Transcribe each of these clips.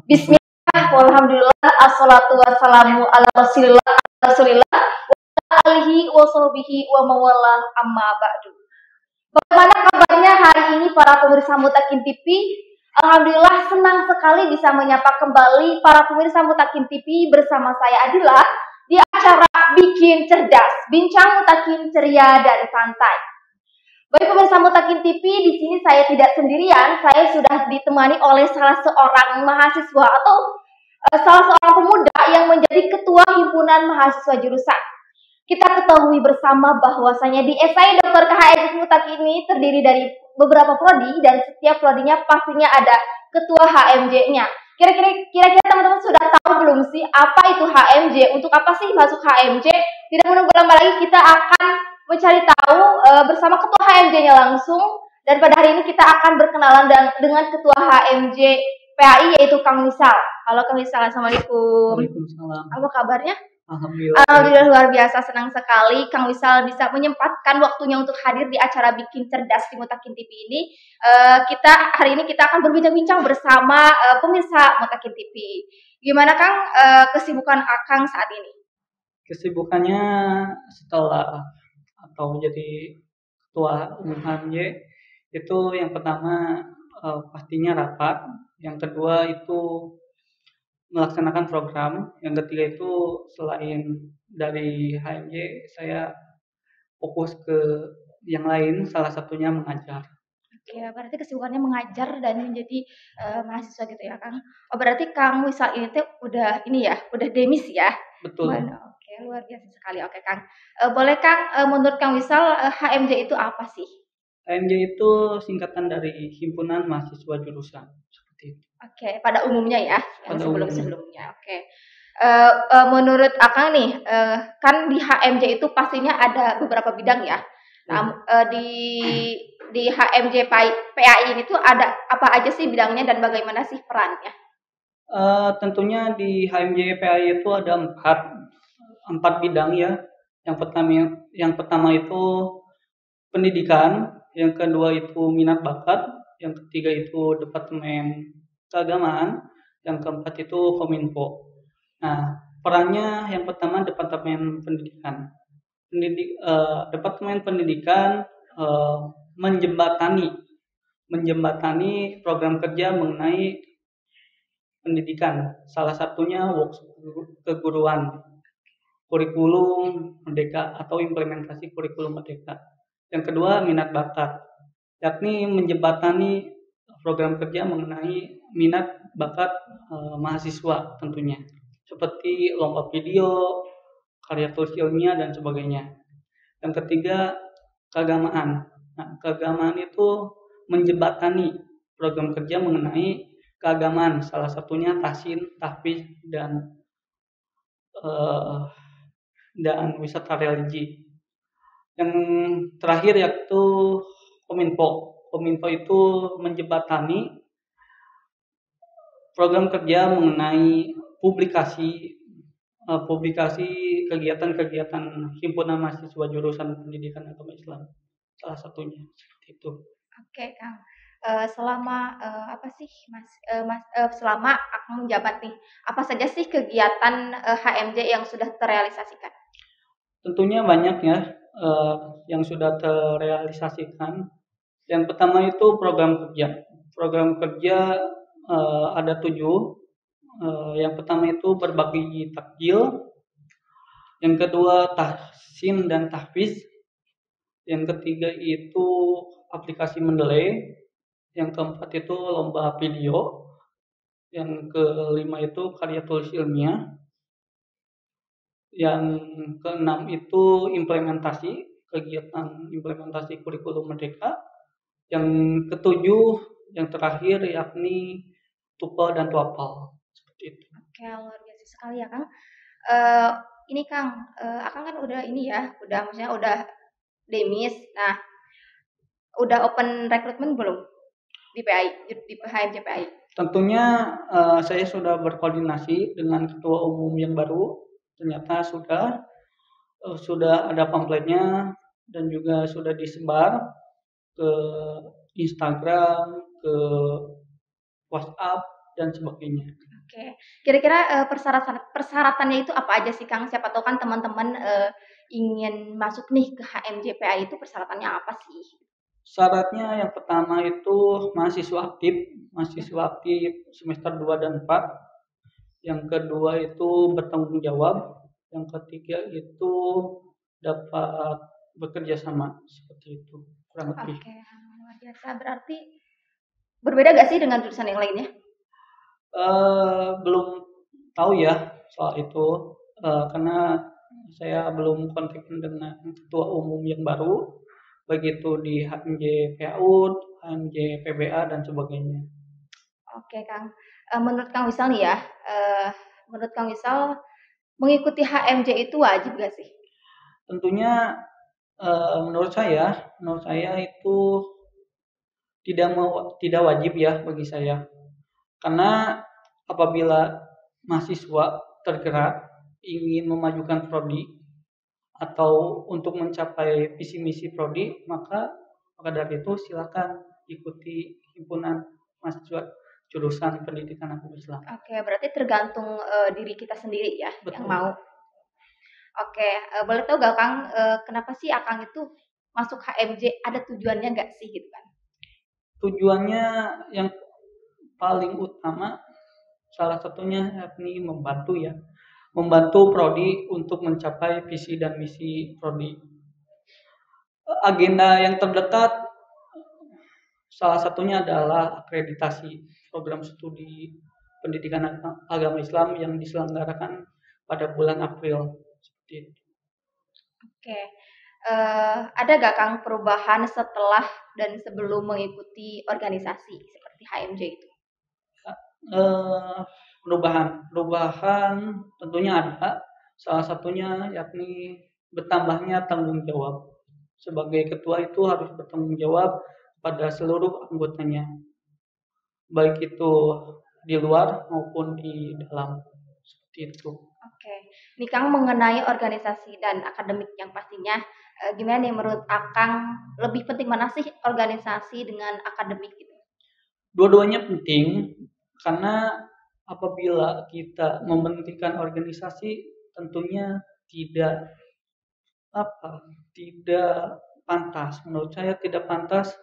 Bismillah, walhamdulillah, assalatu wassalamu ala rasulillah, wa alihi wa sahbihi wa mawala amma ba'du. Bagaimana kabarnya hari ini para pemirsa Mutakin TV? Alhamdulillah senang sekali bisa menyapa kembali para pemirsa Mutakin TV bersama saya Adila di acara Bikin Cerdas, Bincang Mutakin Ceria dan Santai. Baik pemirsa Mutakin TV, di sini saya tidak sendirian, saya sudah ditemani oleh salah seorang mahasiswa atau salah seorang pemuda yang menjadi ketua himpunan mahasiswa jurusan. Kita ketahui bersama bahwasanya di SI Dr. KHS Mutakin ini terdiri dari beberapa prodi dan setiap prodinya pastinya ada ketua HMJ-nya. Kira-kira teman-teman sudah tahu belum sih apa itu HMJ? Untuk apa sih masuk HMJ? Tidak menunggu lama lagi kita akan mencari tahu bersama ketua HMJ-nya langsung, dan pada hari ini kita akan berkenalan dengan ketua HMJ PAI yaitu Kang Wisal. Halo Kang Wisal, assalamualaikum. Waalaikumsalam. Apa kabarnya? Alhamdulillah Luar biasa, senang sekali Kang Wisal bisa menyempatkan waktunya untuk hadir di acara Bikin Cerdas di Mutakin TV ini. Hari ini kita akan berbincang-bincang bersama pemirsa Mutakin TV. Gimana Kang kesibukan Akang saat ini? Kesibukannya setelah atau menjadi ketua umum HMJ itu yang pertama pastinya rapat, yang kedua itu melaksanakan program, yang ketiga itu selain dari HMJ saya fokus ke yang lain, salah satunya mengajar. Oke, berarti kesibukannya mengajar dan menjadi mahasiswa gitu ya Kang. Oh berarti Kang Wisal ini tuh udah demis ya? Betul. Oke, luar biasa sekali. Oke Kang, boleh Kang menurut Kang Wisal HMJ itu apa sih? HMJ itu singkatan dari Himpunan Mahasiswa Jurusan, seperti itu. Oke, pada umumnya ya, yang sebelum-sebelumnya. Oke. Menurut Akang nih, kan di HMJ itu pastinya ada beberapa bidang ya. Nah, di HMJ PAI ini tuh ada apa aja sih bidangnya dan bagaimana sih perannya? Tentunya di HMJ PAI itu ada empat bidang ya. Yang pertama itu pendidikan, yang kedua itu minat bakat, yang ketiga itu departemen keagamaan, yang keempat itu Kominfo. Nah, perannya yang pertama departemen pendidikan. Departemen pendidikan menjembatani program kerja mengenai pendidikan. Salah satunya workshop keguruan, kurikulum merdeka atau implementasi kurikulum merdeka. Yang kedua minat bakat, yakni menjembatani program kerja mengenai minat bakat mahasiswa tentunya, seperti lomba video, karya tulis ilmiah dan sebagainya. Yang ketiga keagamaan. Nah, keagamaan itu menjembatani program kerja mengenai keagamaan, salah satunya tahsin, tahfiz dan wisata religi. Yang terakhir yaitu Kominfo. Kominfo itu menjembatani program kerja mengenai publikasi kegiatan-kegiatan himpunan mahasiswa jurusan pendidikan agama Islam, salah satunya seperti itu. Oke Kang, selama selama aku menjabat nih, apa saja sih kegiatan HMJ yang sudah terrealisasikan? Tentunya banyak ya yang sudah terrealisasikan. Yang pertama itu program kerja. Program kerja ada 7. Yang pertama itu berbagi takjil. Yang kedua tahsin dan tahfiz. Yang ketiga itu aplikasi Mendeley. Yang keempat itu lomba video. Yang kelima itu karya tulis ilmiah. Yang keenam itu kegiatan implementasi kurikulum merdeka. Yang ketujuh, yang terakhir yakni TUPEL dan TUAPAL, seperti itu. Oke, luar biasa sekali ya Kang. Ini Kang, Akang kan udah demis. Nah, udah open rekrutmen belum di HMJ PAI? Tentunya saya sudah berkoordinasi dengan ketua umum yang baru. Ternyata sudah ada pamfletnya dan juga sudah disebar ke Instagram, ke WhatsApp dan sebagainya. Oke. Kira-kira persyaratannya itu apa aja sih, Kang? Siapa tahu kan teman-teman ingin masuk nih ke HMJPA itu persyaratannya apa sih? Syaratnya yang pertama itu mahasiswa aktif semester 2 dan 4. Yang kedua itu bertanggung jawab. Yang ketiga itu dapat bekerja sama, seperti itu kurang lebih. Oke, luar biasa. Berarti berbeda gak sih dengan jurusan yang lainnya? Belum tahu ya soal itu, karena saya belum kontak dengan ketua umum yang baru, begitu di HMJ PAUD, HMJ PBA dan sebagainya. Oke, Kang. Menurut Kang Wisal nih ya, menurut Kang Wisal mengikuti HMJ itu wajib gak sih? Tentunya menurut saya itu tidak wajib ya bagi saya. Karena apabila mahasiswa tergerak ingin memajukan prodi atau untuk mencapai visi misi prodi, maka dari itu silakan ikuti himpunan mahasiswa jurusan pendidikan agama Islam. Oke, berarti tergantung diri kita sendiri ya yang Betul. mau. Oke, boleh tahu gak Kang, kenapa sih Akang itu masuk HMJ, ada tujuannya gak sih gitu kan? Tujuannya yang paling utama salah satunya yakni membantu prodi untuk mencapai visi dan misi prodi. Agenda yang terdekat salah satunya adalah akreditasi program studi pendidikan agama Islam yang diselenggarakan pada bulan April. Seperti itu. Oke, ada gak Kang perubahan setelah dan sebelum mengikuti organisasi seperti HMJ itu? Eh, perubahan tentunya ada. Salah satunya yakni bertambahnya tanggung jawab. Sebagai ketua itu harus bertanggung jawab pada seluruh anggotanya, baik itu di luar maupun di dalam, seperti itu. Oke, nih Kang mengenai organisasi dan akademik yang pastinya gimana nih menurut Akang lebih penting mana sih organisasi dengan akademik gitu? Dua-duanya penting karena apabila kita mementingkan organisasi tentunya tidak tidak pantas. Menurut saya tidak pantas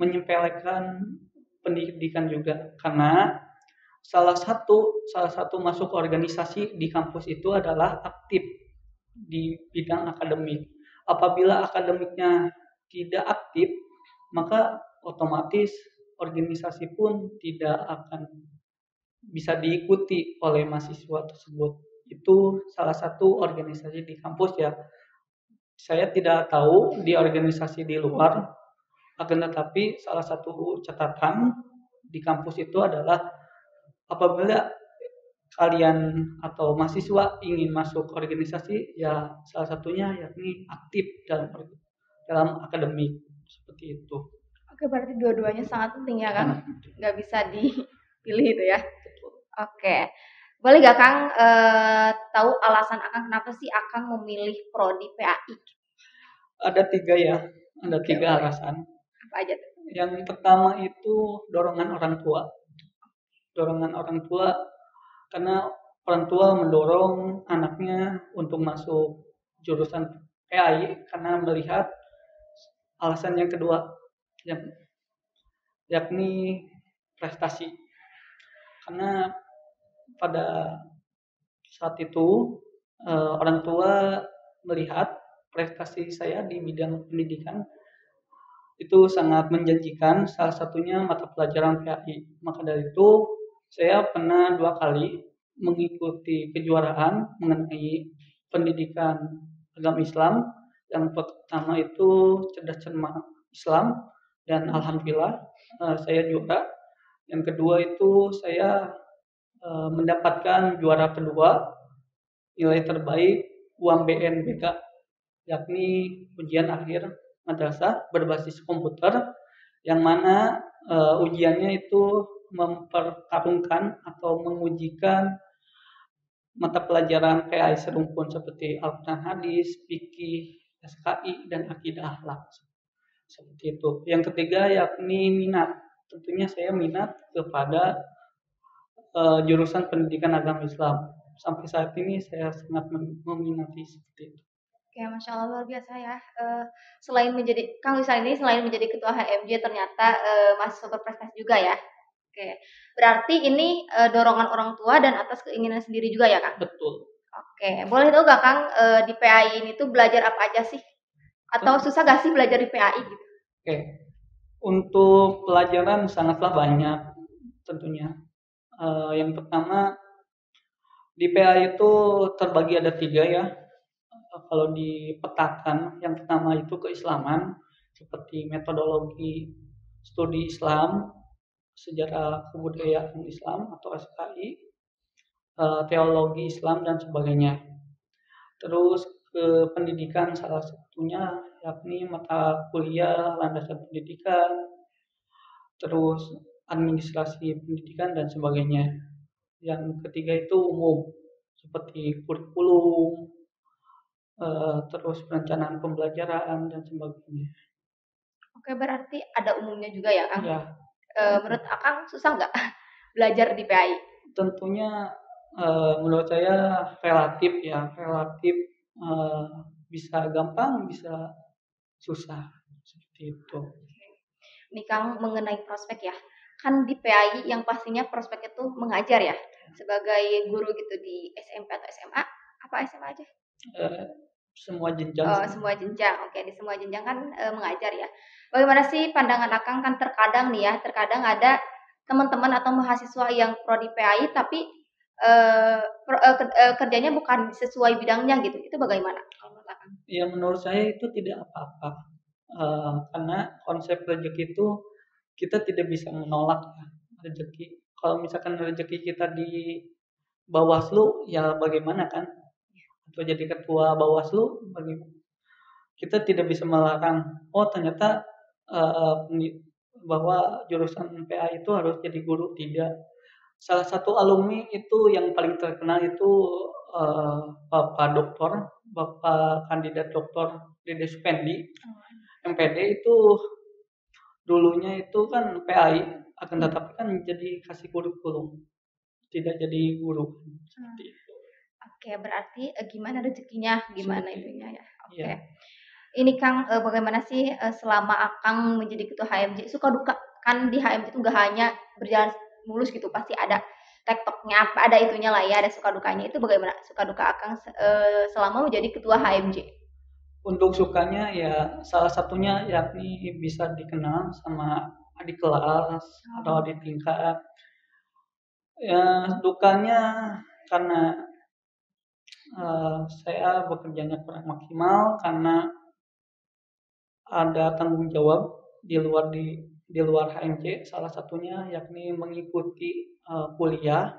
menyepelekan pendidikan juga, karena salah satu masuk organisasi di kampus itu adalah aktif di bidang akademik. Apabila akademiknya tidak aktif, maka otomatis organisasi pun tidak akan bisa diikuti oleh mahasiswa tersebut. Itu salah satu organisasi di kampus ya. Saya tidak tahu di organisasi di luar, akan tetapi salah satu catatan di kampus itu adalah apabila kalian atau mahasiswa ingin masuk organisasi, ya salah satunya yakni aktif dalam akademik, seperti itu. Oke, berarti dua-duanya sangat penting ya Kang, nggak bisa dipilih itu ya. Oke, boleh gak Kang tahu alasan Akang kenapa sih Akang memilih prodi PAI? Ada tiga ya, ada Oke, tiga boleh. alasan. Apa aja tuh? Yang pertama itu dorongan orang tua. Dorongan orang tua karena orang tua mendorong anaknya untuk masuk jurusan PAI karena melihat alasan yang kedua, yakni prestasi. Karena pada saat itu orang tua melihat prestasi saya di bidang pendidikan itu sangat menjanjikan, salah satunya mata pelajaran PAI. Maka dari itu saya pernah 2 kali mengikuti kejuaraan mengenai pendidikan agama Islam. Yang pertama itu cerdas cermat Islam dan alhamdulillah saya juara. Yang kedua itu saya mendapatkan juara kedua, nilai terbaik UMBN-BK, yakni ujian akhir madrasah berbasis komputer, yang mana ujiannya itu mempertarungkan atau mengujikan mata pelajaran PAI serumpun seperti Al-Quran Hadis, Fikih, SKI, dan Akidah Akhlak. Seperti itu. Yang ketiga yakni minat. Tentunya saya minat kepada jurusan pendidikan agama Islam. Sampai saat ini saya sangat meminati seperti itu. Oke, Masya Allah luar biasa ya. Selain menjadi Kang Wisal ini selain menjadi ketua HMJ ternyata mahasiswa berprestasi juga ya. Oke, berarti ini dorongan orang tua dan atas keinginan sendiri juga ya Kang? Betul. Oke, boleh tahu gak Kang di PAI ini tuh belajar apa aja sih? Atau susah gak sih belajar di PAI gitu? Oke, untuk pelajaran sangatlah banyak tentunya. Yang pertama di PAI itu terbagi ada 3 ya. Kalau dipetakan, yang pertama itu keislaman seperti metodologi studi Islam, sejarah kebudayaan Islam atau SKI, teologi Islam dan sebagainya. Terus ke pendidikan salah satunya yakni mata kuliah landasan pendidikan, terus administrasi pendidikan dan sebagainya. Yang ketiga itu umum seperti kurikulum, terus perencanaan pembelajaran dan sebagainya. Oke, berarti ada umumnya juga ya Kang? Ya. Menurut Akang susah nggak belajar di PAI? Tentunya menurut saya relatif bisa gampang bisa susah seperti itu. Nih Kang mengenai prospek ya, kan di PAI yang pastinya prospek itu mengajar ya, sebagai guru gitu di SMP atau SMA, apa SMA aja? Semua jenjang. Semua jenjang, oke di semua jenjang kan mengajar ya. Bagaimana sih pandangan Akang kan terkadang nih ya, terkadang ada teman-teman atau mahasiswa yang prodi PAI tapi kerjanya bukan sesuai bidangnya gitu, itu bagaimana kalau menurut Akang? Ya menurut saya itu tidak apa-apa, karena konsep rezeki itu kita tidak bisa menolak ya, rezeki. Kalau misalkan rezeki kita di Bawaslu ya bagaimana kan? Atau jadi ketua Bawaslu bagaimana? Kita tidak bisa melarang. Oh ternyata bahwa jurusan PA itu harus jadi guru, tidak. Salah satu alumni itu yang paling terkenal itu Bapak kandidat doktor Dede Supendi, MPD itu dulunya itu kan PAI, akan tetapi kan jadi kasih kurikulum, tidak jadi guru. Seperti itu. Oke, berarti gimana rezekinya, gimana itunya ya. Oke. Iya. Ini Kang, bagaimana sih selama Akang menjadi ketua HMJ suka duka kan di HMJ itu gak hanya berjalan mulus gitu, pasti ada tektoknya, ada itunya lah ya, ada suka dukanya. Itu bagaimana suka duka Akang selama menjadi ketua HMJ? Untuk sukanya ya salah satunya yakni bisa dikenal sama adik kelas atau adik tingkat. Ya dukanya karena saya bekerjanya kurang maksimal karena ada tanggung jawab di luar HMJ, salah satunya yakni mengikuti kuliah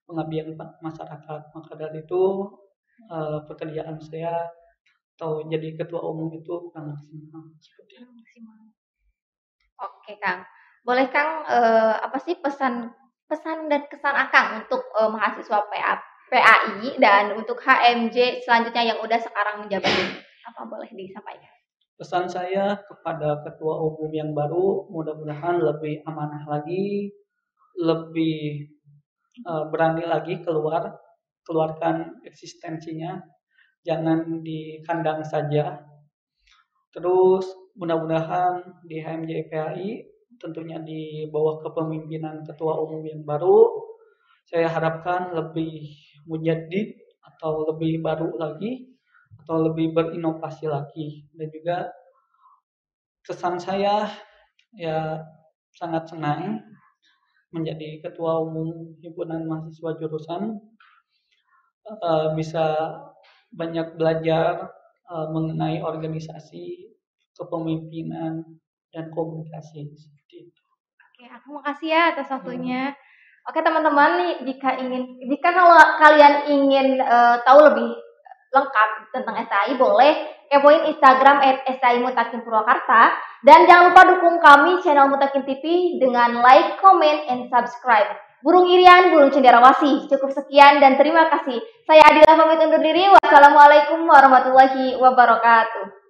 pengabdian masyarakat. Maka dari itu pekerjaan saya atau jadi ketua umum itu kurang maksimal. Oke Kang, boleh Kang apa sih pesan dan kesan Akang untuk mahasiswa PAI dan untuk HMJ selanjutnya yang udah sekarang menjabat ini? Apa boleh disampaikan? Pesan saya kepada ketua umum yang baru, mudah-mudahan lebih amanah lagi, lebih berani lagi keluarkan eksistensinya, jangan di kandang saja. Terus mudah-mudahan di HMJ PAI tentunya di bawah kepemimpinan ketua umum yang baru, saya harapkan lebih mujaddid atau lebih baru lagi atau lebih berinovasi lagi. Dan juga kesan saya ya sangat senang menjadi ketua umum himpunan mahasiswa jurusan, bisa banyak belajar mengenai organisasi, kepemimpinan dan komunikasi seperti itu. Oke, aku makasih ya atas waktunya. Oke teman-teman nih, jika kalau kalian ingin tahu lebih lengkap tentang STI, boleh kepoin Instagram @STI Purwakarta dan jangan lupa dukung kami channel Mutakin TV dengan like, comment, and subscribe. Burung Irian, burung cenderawasih. Cukup sekian dan terima kasih. Saya Adila pamit undur diri. Wassalamualaikum warahmatullahi wabarakatuh.